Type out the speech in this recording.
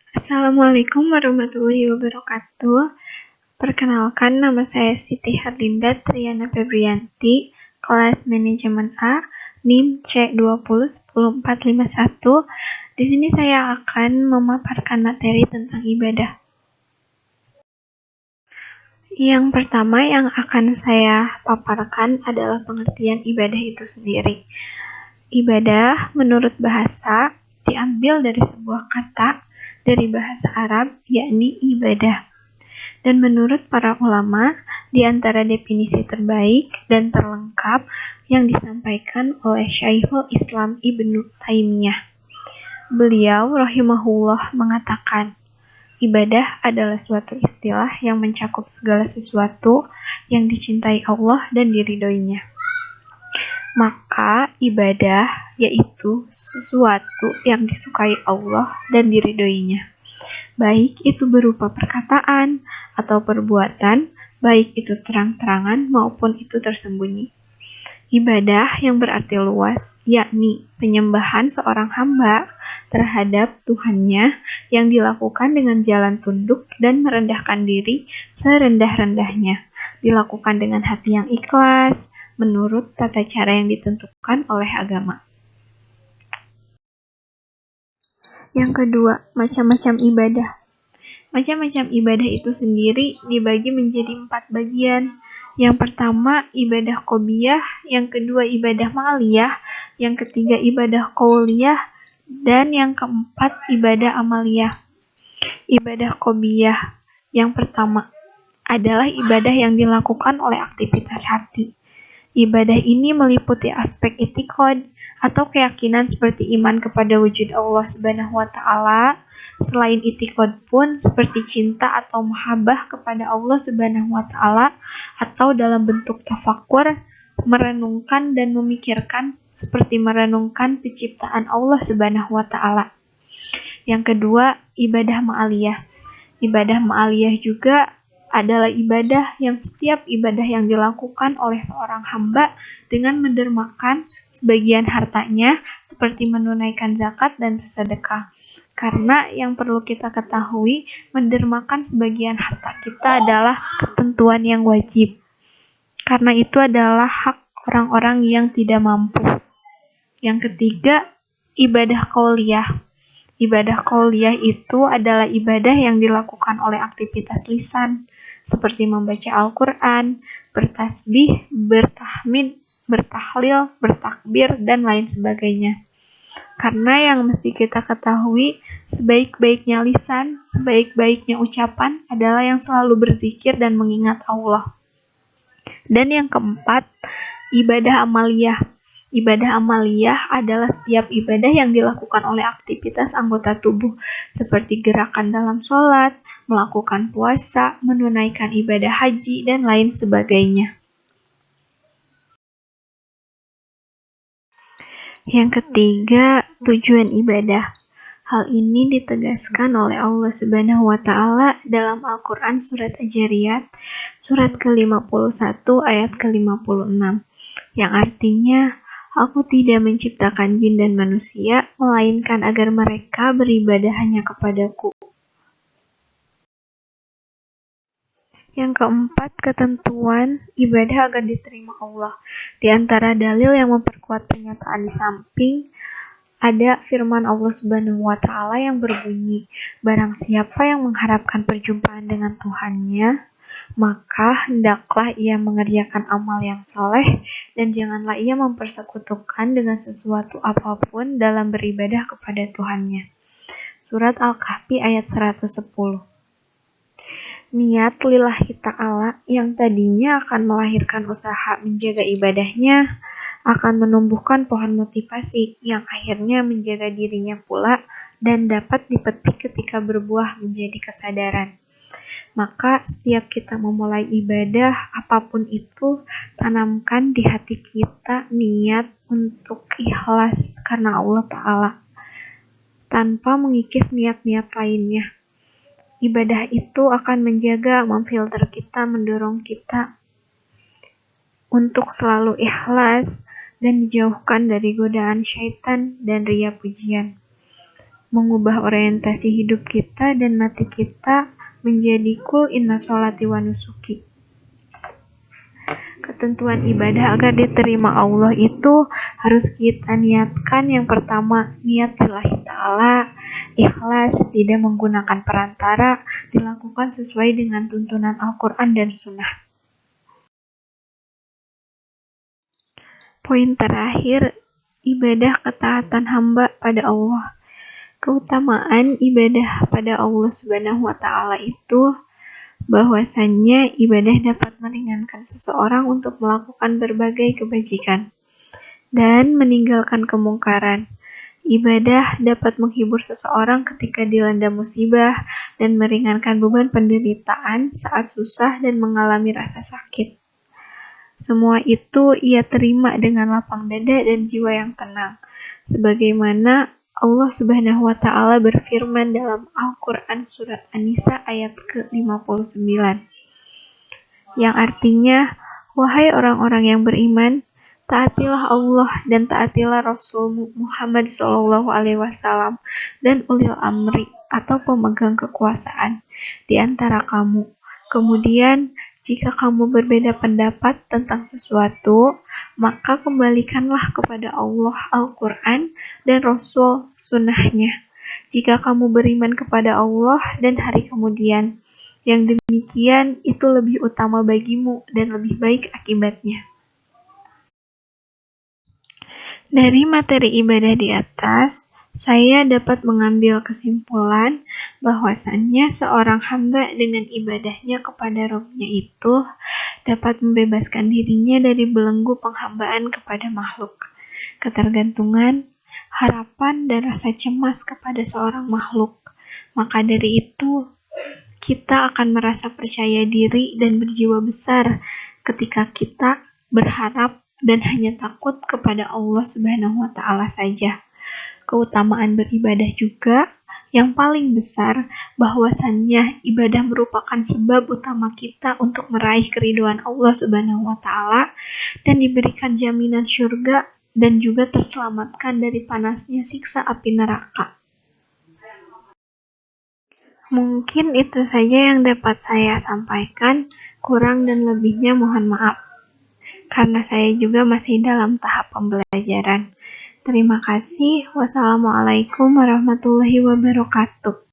Assalamualaikum warahmatullahi wabarakatuh. Perkenalkan, nama saya Siti Herlinda Triana Febrianti, kelas Manajemen A, NIM C20101451. Di sini saya akan memaparkan materi tentang ibadah. Yang pertama yang akan saya paparkan adalah pengertian ibadah itu sendiri. Ibadah menurut bahasa diambil dari sebuah kata dari bahasa Arab, yakni ibadah. Dan menurut para ulama, di antara definisi terbaik dan terlengkap yang disampaikan oleh Syekhul Islam Ibnu Taimiyah. Beliau rahimahullah mengatakan, ibadah adalah suatu istilah yang mencakup segala sesuatu yang dicintai Allah dan diridhoinya. Maka ibadah yaitu sesuatu yang disukai Allah dan diridhoinya. Baik itu berupa perkataan atau perbuatan, baik itu terang-terangan maupun itu tersembunyi. Ibadah yang berarti luas, yakni penyembahan seorang hamba terhadap Tuhannya yang dilakukan dengan jalan tunduk dan merendahkan diri serendah-rendahnya, dilakukan dengan hati yang ikhlas, menurut tata cara yang ditentukan oleh agama. Yang kedua, macam-macam ibadah. Macam-macam ibadah itu sendiri dibagi menjadi 4 bagian. Yang pertama, ibadah qobiyah, yang kedua ibadah ma'aliyah, yang ketiga ibadah qauliyah, dan yang keempat ibadah amaliyah. Ibadah qobiyah yang pertama adalah ibadah yang dilakukan oleh aktivitas hati. Ibadah ini meliputi aspek i'tiqad atau keyakinan seperti iman kepada wujud Allah Subhanahu wa taala. Selain i'tiqad pun seperti cinta atau mahabbah kepada Allah Subhanahu wa taala atau dalam bentuk tafakkur, merenungkan dan memikirkan seperti merenungkan penciptaan Allah Subhanahu wa taala. Yang kedua, ibadah ma'aliyah. Ibadah ma'aliyah juga adalah ibadah yang setiap ibadah yang dilakukan oleh seorang hamba dengan mendermakan sebagian hartanya seperti menunaikan zakat dan bersedekah. Karena yang perlu kita ketahui, mendermakan sebagian harta kita adalah ketentuan yang wajib. Karena itu adalah hak orang-orang yang tidak mampu. Yang ketiga, ibadah qauliyah. Ibadah qauliyah itu adalah ibadah yang dilakukan oleh aktivitas lisan, seperti membaca Al-Quran, bertasbih, bertahmid, bertahlil, bertakbir, dan lain sebagainya. Karena yang mesti kita ketahui, sebaik-baiknya lisan, sebaik-baiknya ucapan adalah yang selalu berzikir dan mengingat Allah. Dan yang keempat, ibadah amaliyah. Ibadah amaliyah adalah setiap ibadah yang dilakukan oleh aktivitas anggota tubuh, seperti gerakan dalam sholat, melakukan puasa, menunaikan ibadah haji, dan lain sebagainya. Yang ketiga, tujuan ibadah. Hal ini ditegaskan oleh Allah Subhanahu wa taala dalam Al-Qur'an surat Adz-Dzariyat surat ke-51 ayat ke-56 yang artinya, Aku tidak menciptakan jin dan manusia melainkan agar mereka beribadah hanya kepadaku. Yang keempat, ketentuan ibadah agar diterima Allah. Di antara dalil yang memperkuat pernyataan di samping ada firman Allah Subhanahu wa taala yang berbunyi, barang siapa yang mengharapkan perjumpaan dengan Tuhannya, maka hendaklah ia mengerjakan amal yang soleh dan janganlah ia mempersekutukan dengan sesuatu apapun dalam beribadah kepada Tuhannya. Surat Al-Kahfi ayat 110. Niat lillahi ta'ala yang tadinya akan melahirkan usaha menjaga ibadahnya akan menumbuhkan pohon motivasi yang akhirnya menjaga dirinya pula dan dapat dipetik ketika berbuah menjadi kesadaran. Maka setiap kita memulai ibadah apapun itu, tanamkan di hati kita niat untuk ikhlas karena Allah Ta'ala tanpa mengikis niat-niat lainnya. Ibadah itu akan menjaga, memfilter kita, mendorong kita untuk selalu ikhlas dan dijauhkan dari godaan syaitan dan riya pujian. mengubah orientasi hidup kita dan mati kita menjadi kul inna sholati wa nusuki. Ketentuan ibadah agar diterima Allah itu harus kita niatkan. Yang pertama, niat lillahi ta'ala, ikhlas, tidak menggunakan perantara, dilakukan sesuai dengan tuntunan Al-Quran dan Sunnah. Poin terakhir, ibadah ketaatan hamba pada Allah. Keutamaan ibadah pada Allah Subhanahu wa Ta'ala itu bahwasannya ibadah dapat meringankan seseorang untuk melakukan berbagai kebajikan dan meninggalkan kemungkaran. Ibadah dapat menghibur seseorang ketika dilanda musibah dan meringankan beban penderitaan saat susah dan mengalami rasa sakit. Semua itu ia terima dengan lapang dada dan jiwa yang tenang, sebagaimana Allah Subhanahu wa Ta'ala berfirman dalam Al-Quran Surat An-Nisa ayat ke-59, yang artinya, wahai orang-orang yang beriman, taatilah Allah dan taatilah Rasul Muhammad SAW dan ulil amri atau pemegang kekuasaan di antara kamu. Kemudian, jika kamu berbeda pendapat tentang sesuatu, maka kembalikanlah kepada Allah Al-Quran dan Rasul Sunnahnya. Jika kamu beriman kepada Allah dan hari kemudian, yang demikian itu lebih utama bagimu dan lebih baik akibatnya. Dari materi ibadah di atas, saya dapat mengambil kesimpulan bahwasannya seorang hamba dengan ibadahnya kepada Rabb-nya itu dapat membebaskan dirinya dari belenggu penghambaan kepada makhluk, ketergantungan, harapan, dan rasa cemas kepada seorang makhluk. Maka dari itu, kita akan merasa percaya diri dan berjiwa besar ketika kita berharap dan hanya takut kepada Allah Subhanahu wa Ta'ala saja. Keutamaan beribadah juga yang paling besar, bahwasannya ibadah merupakan sebab utama kita untuk meraih keridhaan Allah Subhanahu wa Ta'ala dan diberikan jaminan syurga dan juga terselamatkan dari panasnya siksa api neraka. Mungkin itu saja yang dapat saya sampaikan, kurang dan lebihnya mohon maaf, karena saya juga masih dalam tahap pembelajaran. Terima kasih. Wassalamualaikum warahmatullahi wabarakatuh.